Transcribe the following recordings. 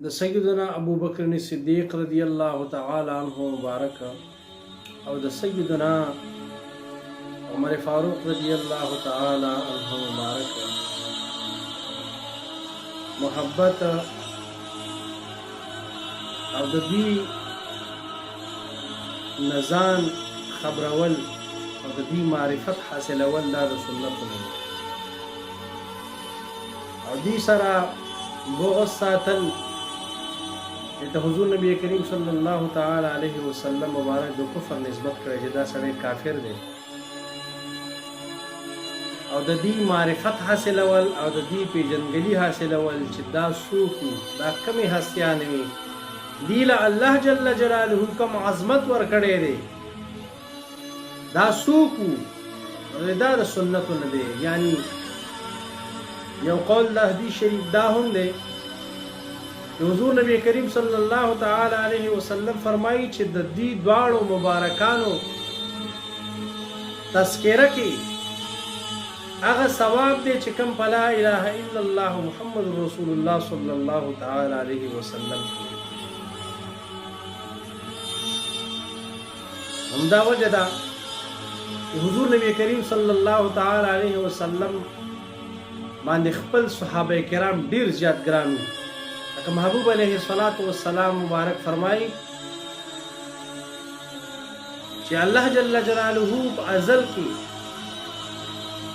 د سیدنا ابو بکر صدیق رضی الله تعالی عنہ مبارک او د سیدنا عمر فاروق رضی الله تعالی عنہ مبارک محبت او د دې نزان خبرول او د دې معرفت حاصلول دا د سنتو او دې سره بغض ساتل د حضور نبی کریم صلی الله تعالی علیه وسلم مبارک د کفر نسبت کړی چې دا سړی کافر دی او د دې معرفت حاصلول او د دې پیژندګلي حاصلول چې دا څوک دا کمی هستیان وي دی له الله جل جلاله کوم عظمت ورکړی دی دا څوک دا د سنتو نه دی یعنی یو قول د حدیث شریف دا هم دی حضور نبی کریم صلی الله تعالی علیه وسلم فرمایي چې د دې دواړو مبارکانو تذکرہ کې هغه ثواب دی چې کوم په لا اله الا الله محمد رسول الله صلی الله تعالی علیه وسلم همدا وجه ده حضور نبی کریم صلی الله تعالی علیه وسلم باندې خپل صحابه کرام ډیر زیات ګران لکه محبوب علیه الصلاۃ والسلام مبارک فرمایي چې الله جل جلاله په ازل کې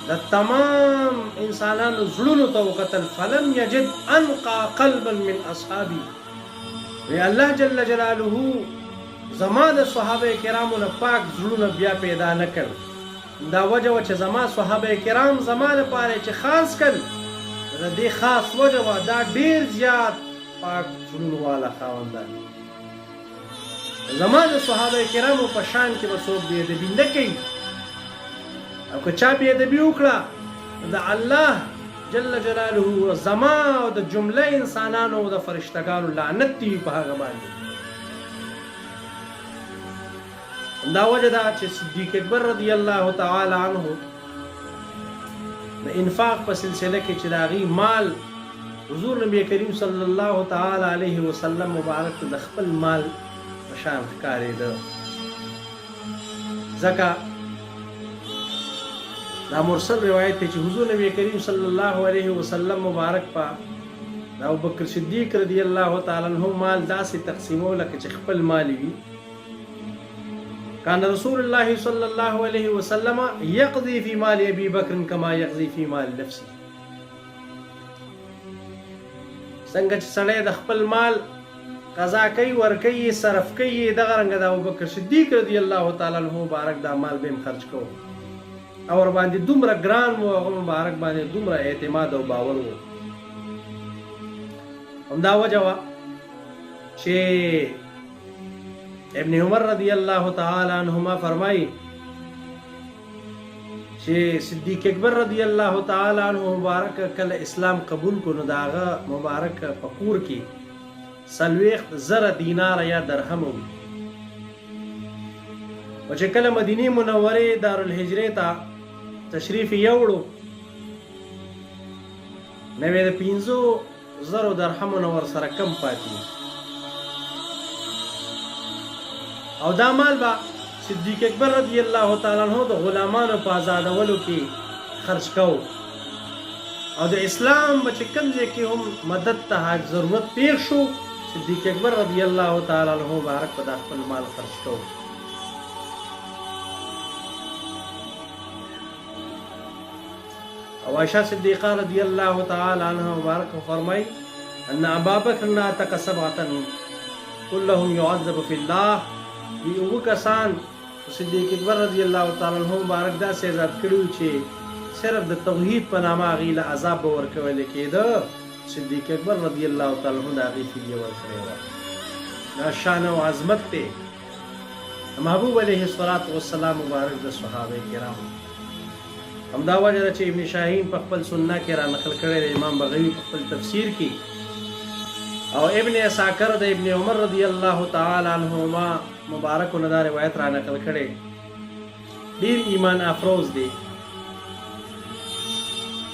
د تمام انسانانو زړونو ته وکتل فلم یجد انقى قلبا من اصحابي وی الله جل جلاله زما د صحابه کرامو نه پاک زړونه بیا پیدا نه کړ دا وجه و چې زما صحابه کرام زما لپاره چې خاص کړ د دې خاص وجه و دا ډیر زیات پاک زړونو والا خاوندان زما د صحابه کرامو په شان کې به څوک بې ادبي نه کوي او که چا بې ادبي وکړه د الله جل جلاله زما او د جمله انسانانو او د فرشتګانو لعنت دی په هغه باندې دا وجه دا چې صدیق اکبر رضی الله تعالی عنہ د انفاق په سلسله کې چې داغي مال حضور نبی کریم صلی الله تعالی علیه وسلم مبارک د خپل مال په شان ښکارېده ځکه دا مرسل روایت دی چې حضور نبی کریم صلی الله علیه وسلم مبارک په ابو بکر صدیق رضی الله تعالی عنہ مال داسې تقسیمول چې خپل مال وي كان رسول الله صلى الله عليه وسلم يقضي في مال ابي بكر كما يقضي في مال نفسه څنګه چې سړی د خپل مال قضا کوي ورکوي صرف کوي دغه رنګ د ابوبکر صدیق رضی الله تعالی عنہ مبارک دا مال به خرج کوو او ور باندې دومره ګران وو هغه مبارک باندې دومره اعتماد او باور وو همدا وجه وا چې ابن عمر رضی الله تعالی عنہما فرمایي چې صدیق اکبر رضی الله تعالی عنہ مبارک کله اسلام قبول کو نو داغه مبارک فقور کې 30,000 دینار یا درهم وي او چې کله مدینه منوره دارالهجره ته تشریف یوړو نو د 50,000 درهم نور سره کم پاتې او دا مال با صدیق اکبر رضی الله تعالی عنہ د غلامانو په آزادولو کې خرج کو او د اسلام بچ کمزې کې هم مدد ته ضرورت پیښ شو صدیق اکبر رضی الله تعالی عنہ مبارک په خپل مال خرج کو او عائشہ صدیقہ رضی الله تعالی عنها مبارک فرمای ان ابا بکر ناطق 7 كلهم يعذب في الله یو کسان صدیق اکبر رضی الله تعالی عنہ مبارک دا سه عذاب کړو چې صرف د توحید په نامه غیله عذاب ورکول کېده صدیق اکبر رضی الله تعالی عنہ دا غی فدیه ورکړی و دا شان او عظمت ته محبوب علیه الصلاۃ والسلام مبارک د صحابه کرام همدا وجه چې ابن شاهین په خپل سنت کې را نقل کړی دی امام بغوی په خپل تفسیر کې او ابن اساکر د ابن عمر رضی الله تعالی عنہما مبارک نه روایت را نقل کړي ډیر ایمان افروز دی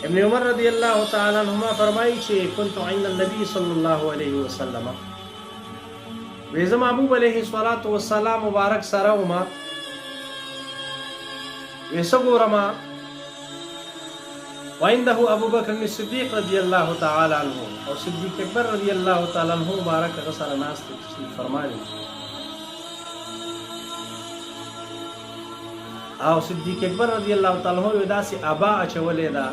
ابن عمر رضی الله تعالی عنہما فرمایي چې كنت عند النبي صلی الله علیه وسلم ویزه محبوب علیه الصلاۃ والسلام مبارک سره وما وسګورما وعنده ابو بکر الصدیق رضی الله تعالی عنہ او صدیق اکبر رضی الله تعالی عنہ مبارک سره ناس تشریف فرمایي او صدیق اکبر رضی الله تعالی عنہ داسې ابا چولې دا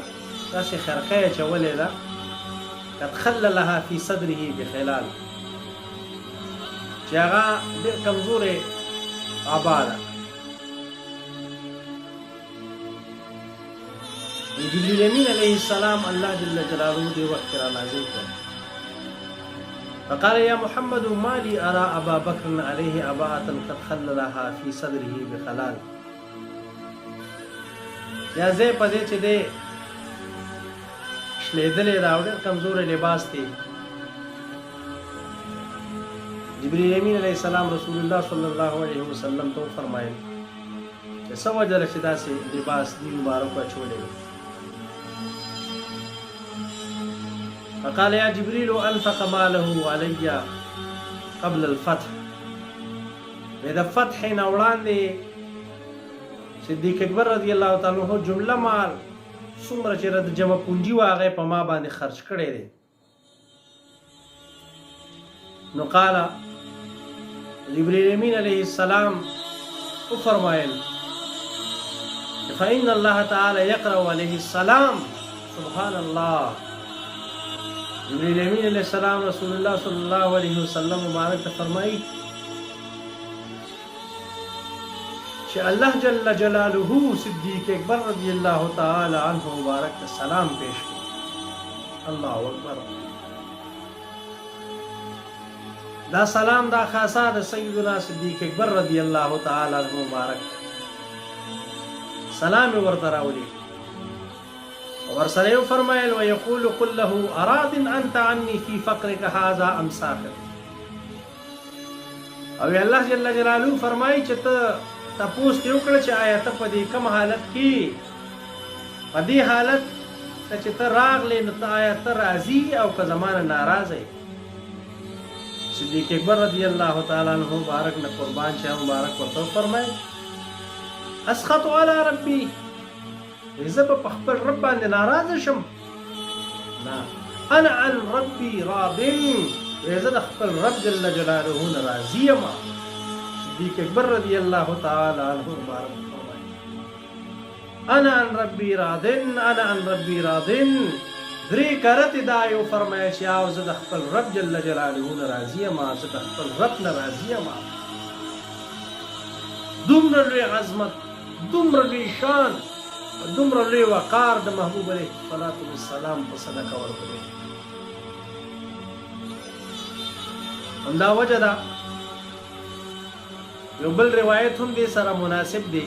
داسې خرقه چولې دا قد خللها فی صدره بخلال چې هغه ډېر کمزورې ابا ده جبريل امين عليه السلام الله جل جلاله دي وقت را نازل کړ فقال يا محمد ما لي ارى ابا بكر عليه اباءة قد خللها في صدره بخلال یا زه پدې چې دې شلیدلې راوړل کمزور لباس دی جبريل امين عليه السلام رسول الله صلى الله عليه وسلم تو فرمایل چې سو وجه چې داسې لباس دی مبارک اچولې فقال يا جبريل انفق ماله علي قبل الفتح اذا فتح نوړاندې صدیق اکبر رضی الله تعالی عنہ جمله مال څومره چې رد جمع پونجي واغې په ما باندې خرج کړي دي نو قال جبريل امين عليه السلام فرمایل فإن الله تعالى يقرأ عليه السلام سبحان الله جبريل امين عليه السلام رسول الله صلى الله عليه وسلم مبارک فرمایي چې الله جل جلاله صدیق اکبر رضی الله تعالی عنہ مبارک سلام پیش کړ الله اکبر دا سلام دا خاصه د سیدنا صدیق اکبر رضی الله تعالی عنہ مبارک سلام ورته راولي ورسره فرمایل ويقول قل له اراد انت عني في فقرك هذا ام ساخر او الله جل جلاله فرمایي چې ته تاسو ته وکړه چې آیا ته په دې کوم حالت کې په دې حالت چې ته راغلې نو ته آیا ته راضي او که زمانه ناراضه صدیق اکبر رضی الله تعالی عنہ مبارک نه قربان شه مبارک ورته فرمایي اسخط على ربي اذا په خپل رب باندې ناراضه شم لا انا عن ربي راض اذا خپل رب جل جلاله راضي ما صدیق اکبر رضی الله تعالی عنہ مبارک فرمایي انا عن ربي راض انا عن ربي راض درې کرت دا یو فرمایي چې او زه د خپل رب جل جلاله راضي ما زه د خپل رب نه راضي ما دومره لوی عظمت دومره لوی شان دومره لوی وقار د محبوب علیه الصلاۃ والسلام په صدقه ورکړي همدا وجه ده یو بل روایت هم دې سره مناسب دی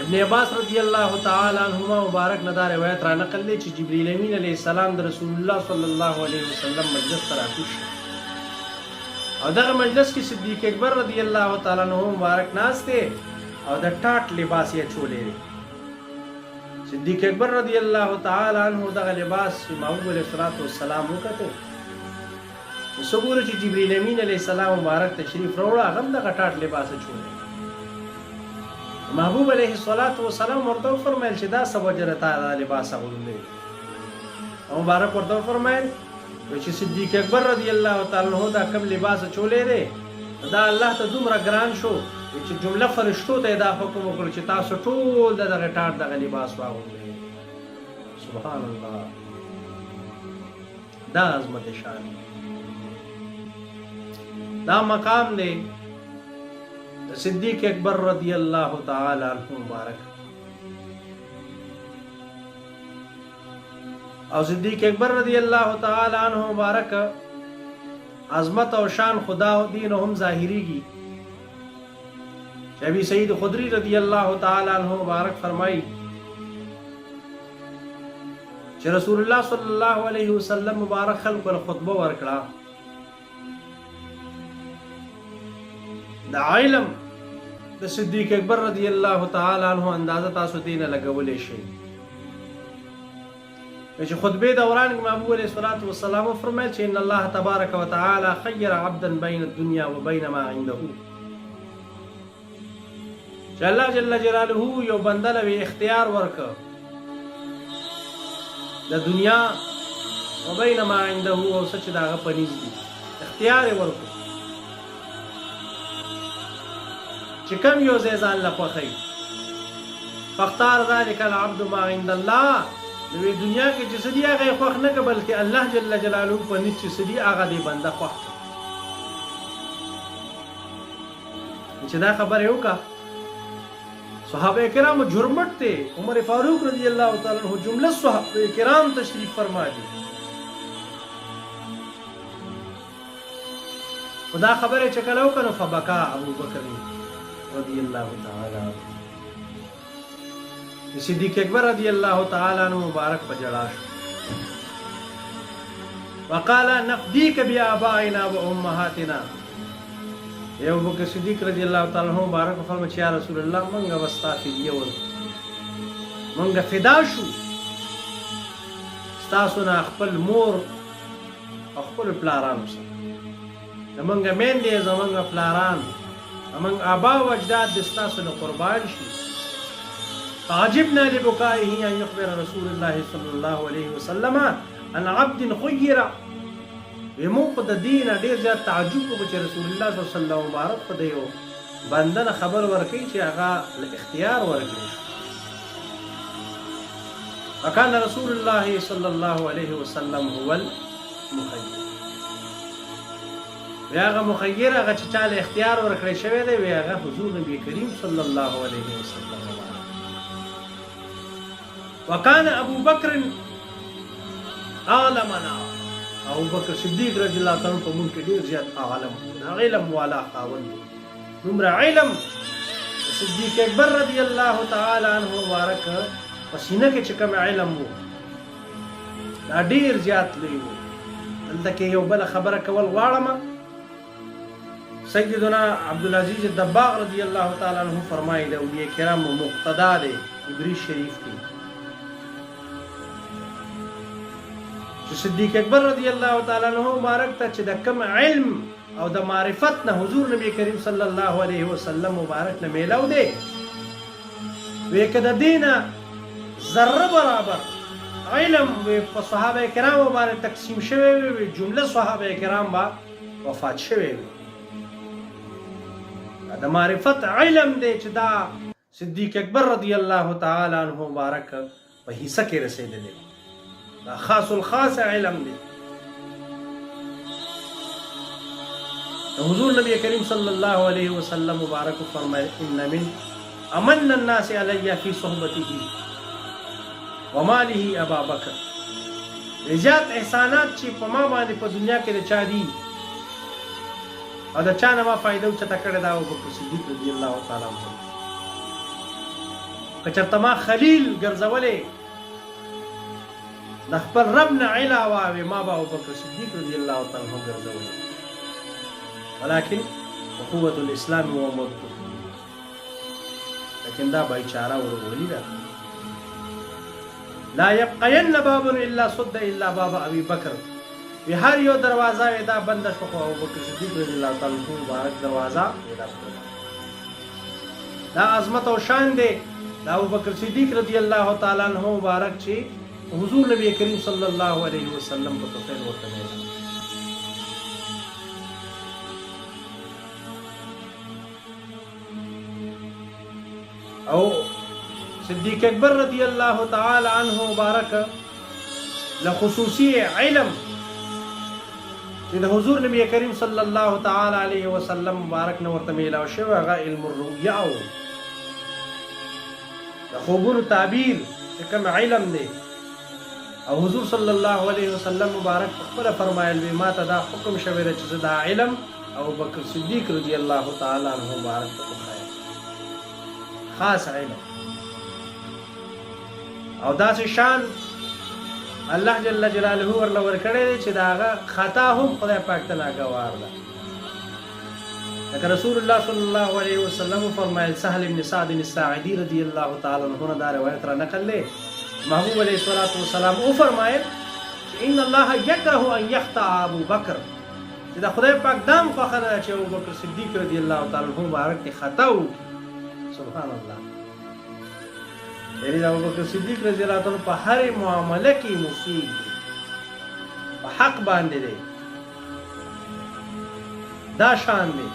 ابن عباس رضی الله تعالی عنہما مبارک نه دا روایت را نقل دی چې جبرئیل امین علیه السلام د رسول الله صلی الله علیه وسلم مجلس ته راکوش او دغه مجلس کې صدیق اکبر رضی الله تعالی عنہ مبارک ناشته او د ټاټ لباس یې چولې صدیق اکبر رضی الله تعالی عنہ دغه لباس محبوب علیه الصلاۃ والسلام وکړو وسګور چې جبرئیل امین علیه السلام مبارک تشریف راوړ هغه دغه ټاټ لباس چولې محبوب علیه الصلاۃ والسلام ورته فرمایل چې دا سوجرتا لباس اغوندې او مبارک ورته فرمایل چې صدیق اکبر رضی الله تعالی عنہ دا کوم لباس چولې دی دا الله ته دومره ګران شو چې جمله فرشتو ته دا حکم وکړ چې تاسو ټول دغه ټاټ دغه لباس واغوندئ سبحان الله دا عظمت شان دا مقام دی صدیق اکبر رضی الله تعالی عنہ مبارک او صدیق اکبر رضی الله تعالی عنہ مبارک عظمت او شان خدا دین هم ظاهریږي ابي سعید خدری رضی الله تعالی عنہ مبارک فرمایي چې رسول الله صلی الله علیه وسلم مبارک خلق پر خطبه ورکړه د علم د صدیق اکبر رضی الله تعالی عنہ اندازه تاسو دینه لګولې شي چې خطبه دوران کې محبوب علیه الصلاۃ والسلام فرمایل چې ان الله تبارک وتعالى خير عبدا بين الدنيا وبين ما عنده، چې الله جل جلاله یو بنده له اختیار ورکړ د دنیا وبين ما عنده او سچ داغه پنيز دي، اختیار ورکړ چې کم یو ځای ځان له خوښي، فاختار ذلك العبد ما عند الله، نو دنیا کې چې سدي هغه خوښ نه ک بلکې الله جل جلاله په نيت چې سدي هغه دی بنده خوښ، چې دا خبره یو کا صحابه کرام جرمت ته عمر فاروق رضی الله تعالی عنہ جمله صحابه کرام تشریف فرما دي، خدا خبره چې کلو کنو فبکا ابو بکر رضی الله تعالی عنہ، صدیق اکبر رضی الله تعالی عنہ مبارک بجڑا شو، وقال نفديك بآبائنا وامهاتنا، ابو بکر صدیق رضی الله تعالی عنہ مبارک فرمایي چې یا رسول الله منګه واستافیه ور منګه فدا شو تاسو نه خپل مور او خپل پلاران سره، منګه مين دي زمونږ پلاران امنګ ابا او اجداد د تاسو نه قربان شي، فعجبنا لبكائه ان يخبر رسول الله صلى الله عليه وسلم عن عبد خير، ومو په د دین ډیر زیات تعجب وکړ چې رسول الله صلی الله علیه وسلم مبارک په دیو بندنه خبر ورکړي چې هغه اختیار ورکړي، وكان رسول الله صلى الله عليه وسلم هو المخير، هغه مخیر هغه چې چاله اختیار ورکړي شوی دی هغه حضور نبی کریم صلی الله علیه وسلم، وكان ابو بکر عالمنا، ابو بکر صدیق رضی الله تعالی عنہ په مونږ کې ډیر زیات عالم علم والا خاوند، دومره علم صدیق اکبر رضی الله تعالی عنہ مبارک پسینه کې چې کوم علم وو دا ډیر زیات لوی وو، دلته کې یو بل خبره کول غواړم، سیدنا عبدالعزیز الدباغ رضی الله تعالی عنہ فرمایي د اولیاء کرام مقتدا دی ابریش شریف کې، چې صدیق اکبر رضی الله تعالی عنہ مبارک ته چې د کم علم او د معرفت نه حضور نبی کریم صلی الله علیه وسلم مبارک نه میلاو دی، وی کده دینه ذره برابر علم په صحابه کرام باندې تقسیم شوی وي، جمله صحابه کرام با وفات شوی وي، د معرفت علم دی چې دا صدیق اکبر رضی الله تعالی عنہ مبارک په حصہ کې رسیدلی، دا خاص الخاص علم دی، حضور نبی کریم صلی الله علیه وسلم مبارک فرمائے ان من امن الناس علی فی صحبته وماله ابا بکر، زیات احسانات چې په ما باندې په دنیا کې د چا دي او د چا نه ما فائدہ چته کړی دا ابو بکر صدیق رضی الله تعالی عنہ، که چېرته ما خلیل ګرځولې د خپل رب نه علاوه وي ما به ابو بکر صدیق رضی الله تعالی عنہ ګرځولې، ولكن قوة الاسلام ومدته، لیکن دا بایچاره ورغولي ده، لا يبقين باب الا صد الا باب ابي بکر، وی هر یو دروازه دا بند شو خو ابو بکر صدیق رضی الله تعالی عنہ مبارک دروازه دا عظمت او شان دی دا ابو بکر صدیق رضی الله تعالی عنہ مبارک چې حضور نبی کریم صلی الله علیه وسلم په توفیق ورته او صدیق اکبر رضی الله تعالی عنہ مبارک لخصوصی علم چې د حضور نبی کریم صلی الله تعالی علیه وسلم مبارک نو ورته میلاو شوی هغه علم الرؤیا او د خوبونو تعبیر چې کوم علم دی، او حضور صلی الله علیه وسلم مبارک خپل فرمایل وی ما ته دا حکم شوی دی چې دا علم ابو بکر صدیق رضی الله تعالی عنہ مبارک ته خاص علم او داسې شان الله جل جلاله ورله ورکړی دی چې د هغه خطا هم خدای پاک ته ناګوار ده، لکه رسول الله صلی الله علیه وسلم فرمایل سهل بن سعد الساعدی رضی الله تعالی عنہ دا روایت را نقل دی، محبوب علیہ الصلوۃ والسلام او فرمایل ان الله یکره ان یخطأ ابو بکر چې دا خدای پاک دام خوښه نه چې ابو بکر صدیق رضی الله تعالی عنہ مبارک کې خطا وکړي. سبحان الله. یعنی ابو بکر صدیق رضی الله تعالی په هر معاملې کې مصیب په حق باندې دی. دا شان دی.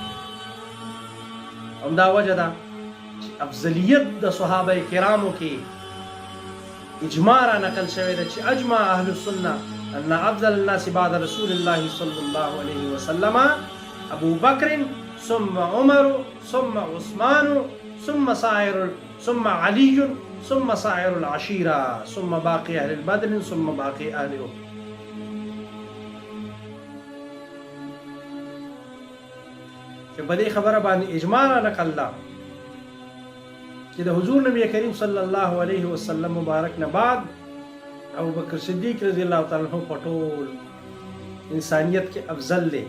همدا وجه ده چې افضلیت د صحابه کرامو کې اجماع را نقل شوی ده چې اجمع اهل السنه ان افضل الناس بعد رسول الله صلى الله عليه وسلم ابو بكر ثم عمر ثم عثمان ثم علي ثم سائر العشيره ثم باقي اهل البدر ثم باقي اهل احد. چې په دې خبره باندې اجماع را نقل ده چې د حضور نبی کریم صلی الله علیه وسلم مبارک نه بعد ابو بکر صدیق رضی الله تعالی عنہ په ټول انسانیت کې افضل دی.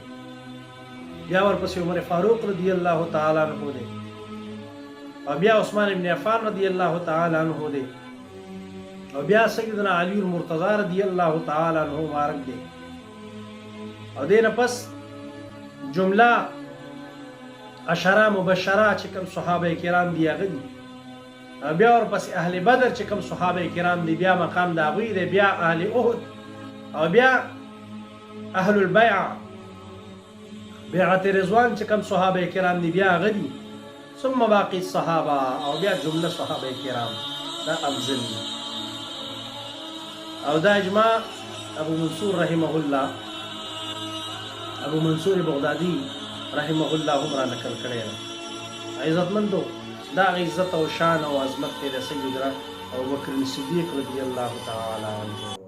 بیا ورپسې عمر فاروق رضی الله تعالی عنہ دی او بیا عثمان ابن عفان رضی الله تعالی عنہ دی او بیا سیدنا علی المرتضی رضی الله تعالی عنہ مبارک دی او دینه پس جمله عشره مبشره چې کوم صحابه کرام دی هغه دي. بیا ورپسې اهل بدر چې کوم صحابه کرام دي بیا مقام د هغوی دی. بیا اهل احد او بیا اهل البیعه بیعت رضوان چې کوم صحابه کرام دي بیا هغه دي. ثم باقی الصحابه او بیا جمله صحابه کرام دا افضل دي. او دا اجماع ابو منصور رحمه الله ابو منصور بغدادي رحمه الله هم را نقل کړی ده. عزتمندو دا عزت او شان او عظمت دی د سیدنا ابو بکر صدیق رضی الله تعالی عنہ.